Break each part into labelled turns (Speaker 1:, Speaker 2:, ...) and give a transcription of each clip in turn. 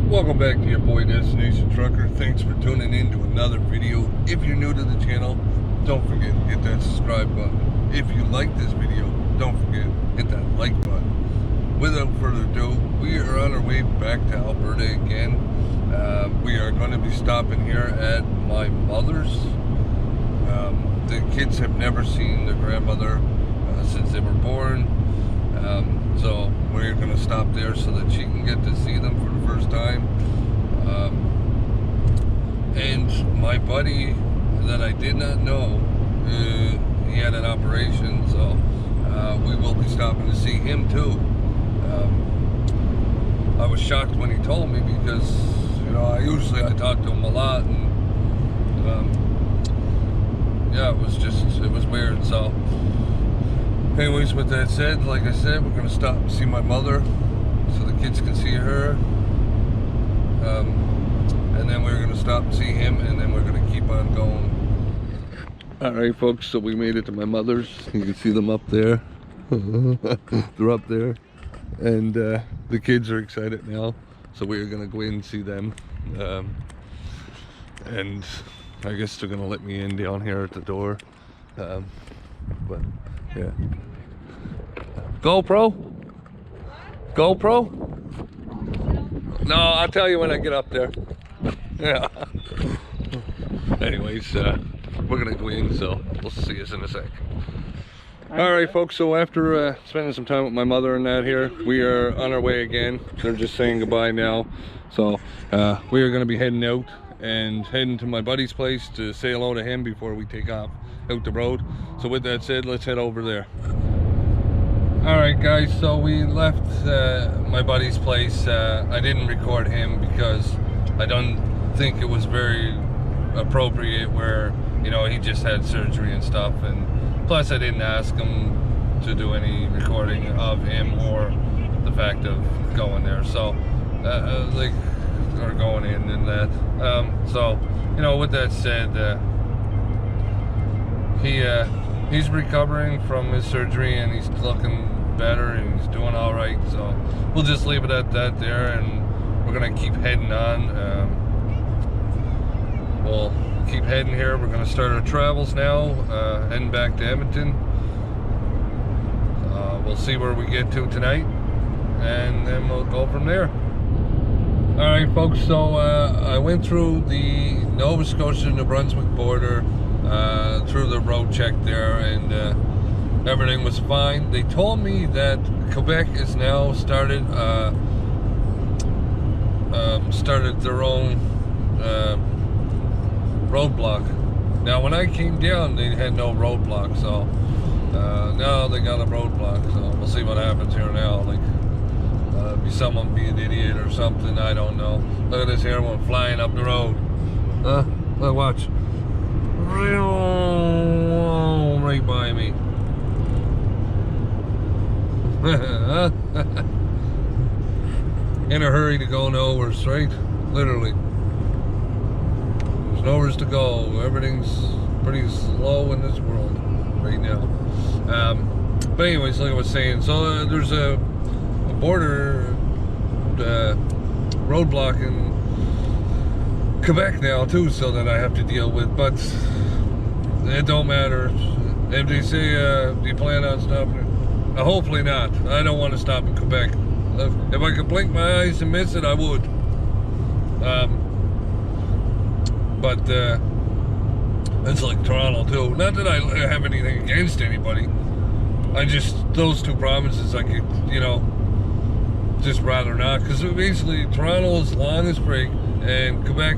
Speaker 1: Welcome back to your boy Destination Trucker. Thanks for tuning in to another video. If you're new to the channel, don't forget, hit that subscribe button. If you like this video, don't forget, hit that like button. Without further ado, we are on our way back to Alberta again. We are going to be stopping here at my mother's. The kids have never seen their grandmother since they were born. So we're going to stop there so that she can get to see them for the first time. And my buddy that I did not know, he had an operation, so we will be stopping to see him too. I was shocked when he told me because, you know, I talk to him a lot, and yeah, it was weird. So anyways, with that said, like I said, we're going to stop and see my mother so the kids can see her. And then we're going to stop and see him, and then we're going to keep on going. Alright folks, so we made it to my mother's. You can see them up there. They're up there. And the kids are excited now. So we're going to go in and see them. And I guess they're going to let me in down here at the door. But yeah. GoPro? GoPro? No, I'll tell you when I get up there. Yeah. Anyways, we're gonna go in, so we'll see you in a sec. Alright folks, so after spending some time with my mother and that here, we are on our way again. They're just saying goodbye now. So we are gonna be heading out and heading to my buddy's place to say hello to him before we take off out the road. So with that said, let's head over there. Alright guys, so we left my buddy's place. I didn't record him because I don't think it was very appropriate, where, you know, he just had surgery and stuff, and plus I didn't ask him to do any recording of him or the fact of going there, so like, or going in and that. So, you know, with that said, he's recovering from his surgery and he's looking better and he's doing all right, so we'll just leave it at that there, and we're gonna keep heading on. We'll keep heading here. We're gonna start our travels now, heading back to Edmonton. We'll see where we get to tonight, and then we'll go from there. Alright folks, so I went through the Nova Scotia-New Brunswick border, through the road check there, and everything was fine. They told me that Quebec is now started their own roadblock. Now when I came down, they had no roadblock, so now they got a roadblock, so we'll see what happens here now. Like, be someone be an idiot or something, I don't know. Look at this here one flying up the road. Look, watch. Right by me. In a hurry to go nowhere, right? Literally. There's nowhere to go. Everything's pretty slow in this world right now. But anyways, like I was saying, so there's a border roadblock in Quebec now too, so that I have to deal with, but it don't matter. If they say, do you plan on stopping? Hopefully not. I don't want to stop in Quebec. If I could blink my eyes and miss it, I would. But it's like Toronto too. Not that I have anything against anybody. I just, those two provinces I could, you know, just rather not. Because basically Toronto is long as break, and Quebec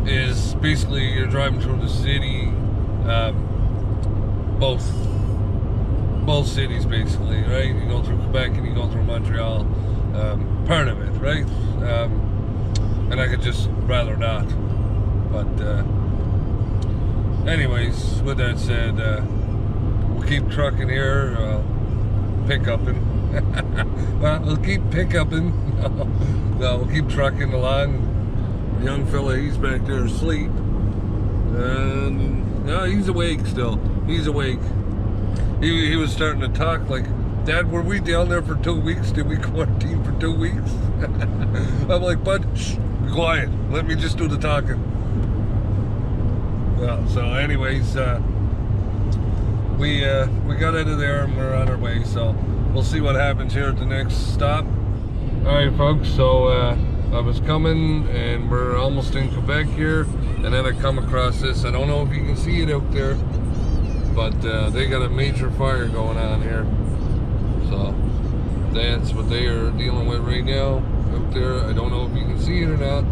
Speaker 1: is basically, you're driving through the city, both cities basically, right? You go through Quebec and you go through Montreal, part of it, right? And I could just rather not. But anyways, with that said, we'll keep trucking here, pick-upping. Well, we'll keep pick-upping. No, we'll keep trucking along. The young fella, he's back there asleep. And no, he's awake still. He's awake. He was starting to talk like Dad, were we down there for 2 weeks? Did we quarantine for 2 weeks? I'm like, bud, shh, be quiet. Let me just do the talking. Well, so anyways, we got out of there and we're on our way. So we'll see what happens here at the next stop. All right, folks. So I was coming and we're almost in Quebec here, and then I come across this. I don't know if you can see it out there, but they got a major fire going on here. So that's what they are dealing with right now out there. I don't know if you can see it or not.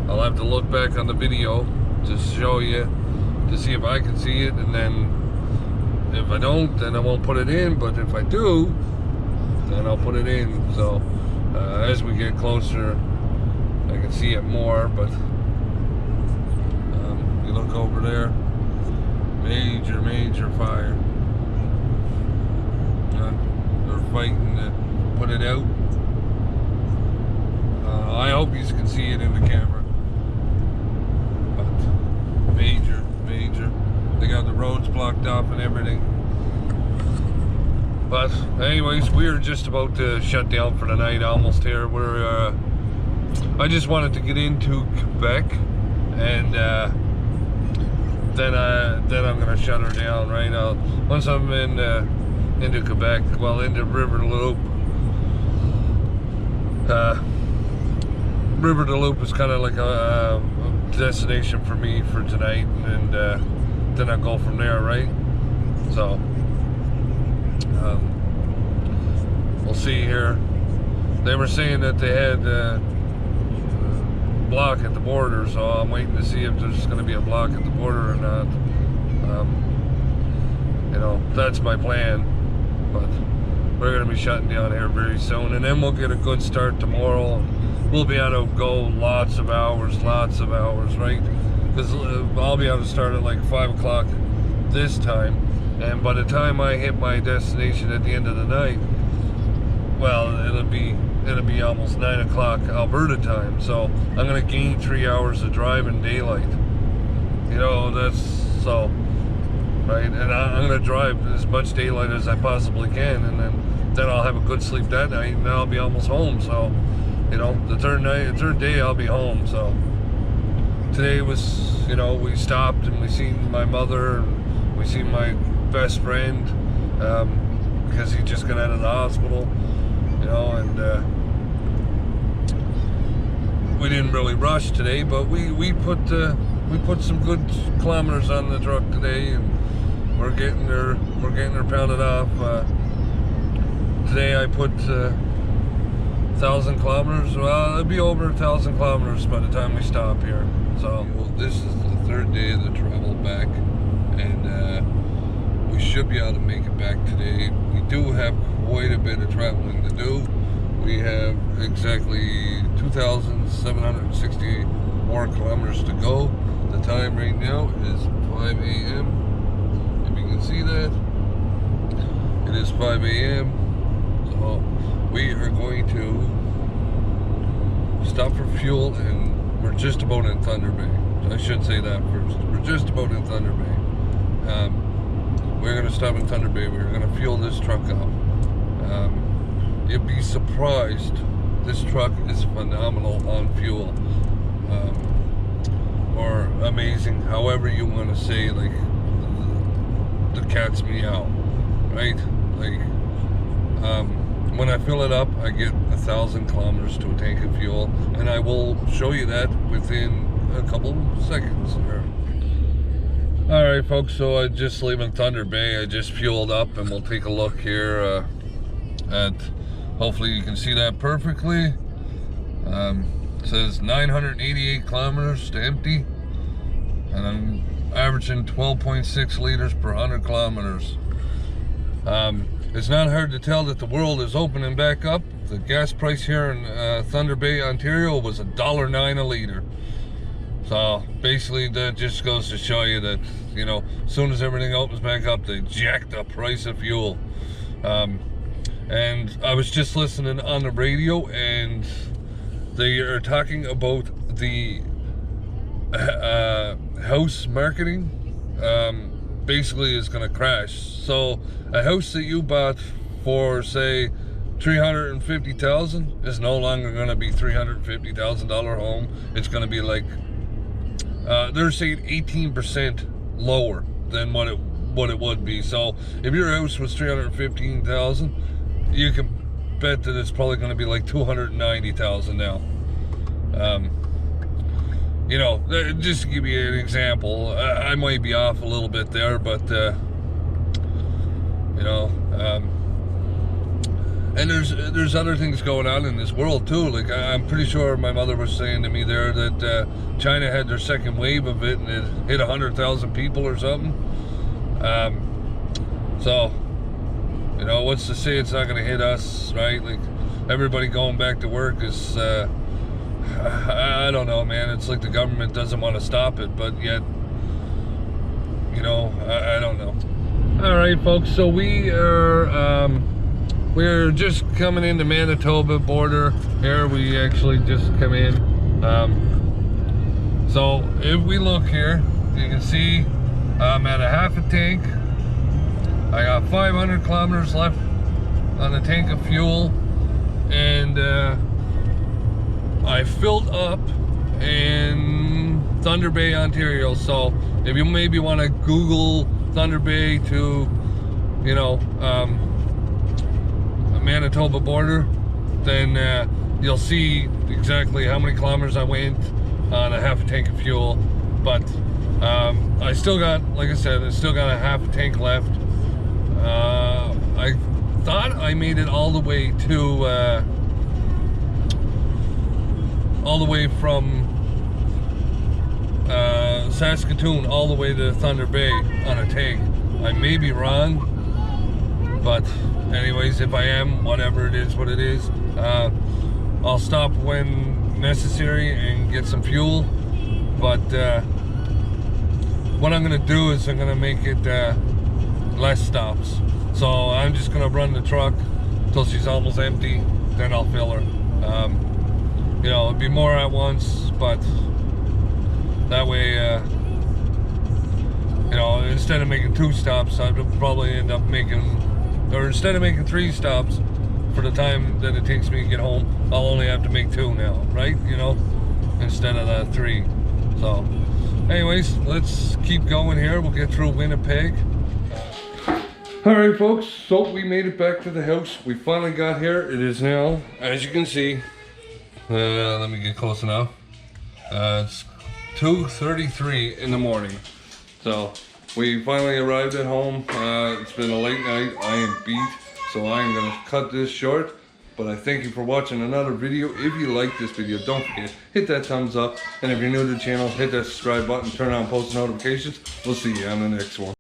Speaker 1: I'll have to look back on the video to show you, to see if I can see it, and then if I don't, then I won't put it in, but if I do, then I'll put it in. So as we get closer, I can see it more, but you look over there, major fire. They're fighting to put it out. I hope you can see it in the camera. But major. They got the roads blocked off and everything. But anyways, we're just about to shut down for the night, almost here. We're I just wanted to get into Quebec, and then I'm gonna shut her down, right? Once I'm into Quebec, well, into River de Loup. River de Loup is kind of like a destination for me for tonight, and then I'll go from there, right? So we'll see here. They were saying that they had a block at the border, so I'm waiting to see if there's going to be a block at the border or not. You know, that's my plan, but we're going to be shutting down here very soon, and then we'll get a good start tomorrow. We'll be able to go lots of hours, right? Because I'll be able to start at like 5 o'clock this time, and by the time I hit my destination at the end of the night, well, it'll be almost 9 o'clock Alberta time. So I'm gonna gain 3 hours of driving daylight. You know, that's so right, and I'm gonna drive as much daylight as I possibly can, and then I'll have a good sleep that night, and I'll be almost home. So, you know, the third day I'll be home. So today was, you know, we stopped and we seen my mother, and we seen my best friend, because he just got out of the hospital, you know, and we didn't really rush today, but we put some good kilometers on the truck today, and we're getting her pounded off. Today I put 1,000 kilometers. Well, it'll be over 1,000 kilometers by the time we stop here. So, well, this is the third day of the travel back, and we should be able to make it back today. We do have quite a bit of traveling to do. We have exactly 2,760 more kilometers to go. The time right now is 5 a.m. If you can see that, it is 5 a.m. So we are going to stop for fuel, and we're just about in Thunder Bay. I should say that first. We're just about in Thunder Bay. We're going to stop in Thunder Bay. We're going to fuel this truck up. You'd be surprised. This truck is phenomenal on fuel. Or amazing, however you want to say, like the cat's meow, right? Like, when I fill it up, I get 1,000 kilometers to a tank of fuel, and I will show you that within a couple seconds here. All right, folks, so I just leaving Thunder Bay. I just fueled up, and we'll take a look here at, hopefully you can see that perfectly. It says 988 kilometers to empty, and I'm averaging 12.6 liters per 100 kilometers. It's not hard to tell that the world is opening back up. The gas price here in Thunder Bay, Ontario was $1.09 a liter. So basically that just goes to show you that, you know, as soon as everything opens back up, they jack the price of fuel. And I was just listening on the radio, and they are talking about the house marketing basically is going to crash. So a house that you bought for, say, $350,000 is no longer going to be $350,000 home. It's going to be like they're saying 18% lower than what it would be. So if your house was $315,000, you can bet that it's probably going to be like $290,000 now. You know, just to give you an example, I might be off a little bit there, but you know, and there's other things going on in this world too. Like, I'm pretty sure my mother was saying to me there that China had their second wave of it and it hit 100,000 people or something. So, you know, what's to say it's not going to hit us, right? Like, everybody going back to work is, I don't know, man. It's like the government doesn't want to stop it, but yet, you know, I don't know. All right, folks. So we're just coming into Manitoba border here. We actually just come in. So if we look here, you can see I'm at a half a tank. I got 500 kilometers left on the tank of fuel, and I filled up in Thunder Bay, Ontario. So if you maybe want to Google Thunder Bay to, you know, Manitoba border, then you'll see exactly how many kilometers I went on a half a tank of fuel. But I still got, like I said, I still got a half a tank left. I thought I made it all the way to all the way from Saskatoon all the way to Thunder Bay on a tank. I may be wrong, but anyways, if I am, whatever it is, what it is, I'll stop when necessary and get some fuel. But what I'm gonna do is I'm gonna make it less stops. So I'm just gonna run the truck till she's almost empty, then I'll fill her. You know, it'd be more at once, but that way, you know, instead of making 2 stops, I'd probably end up making, or instead of making 3 stops for the time that it takes me to get home, I'll only have to make 2 now, right? You know, instead of the 3. So anyways, let's keep going here. We'll get through Winnipeg. All right, folks, so we made it back to the house. We finally got here. It is now, as you can see, let me get close enough. It's 2:33 in the morning. So we finally arrived at home. It's been a late night. I am beat, so I am going to cut this short. But I thank you for watching another video. If you like this video, don't forget, hit that thumbs up. And if you're new to the channel, hit that subscribe button, turn on post notifications. We'll see you on the next one.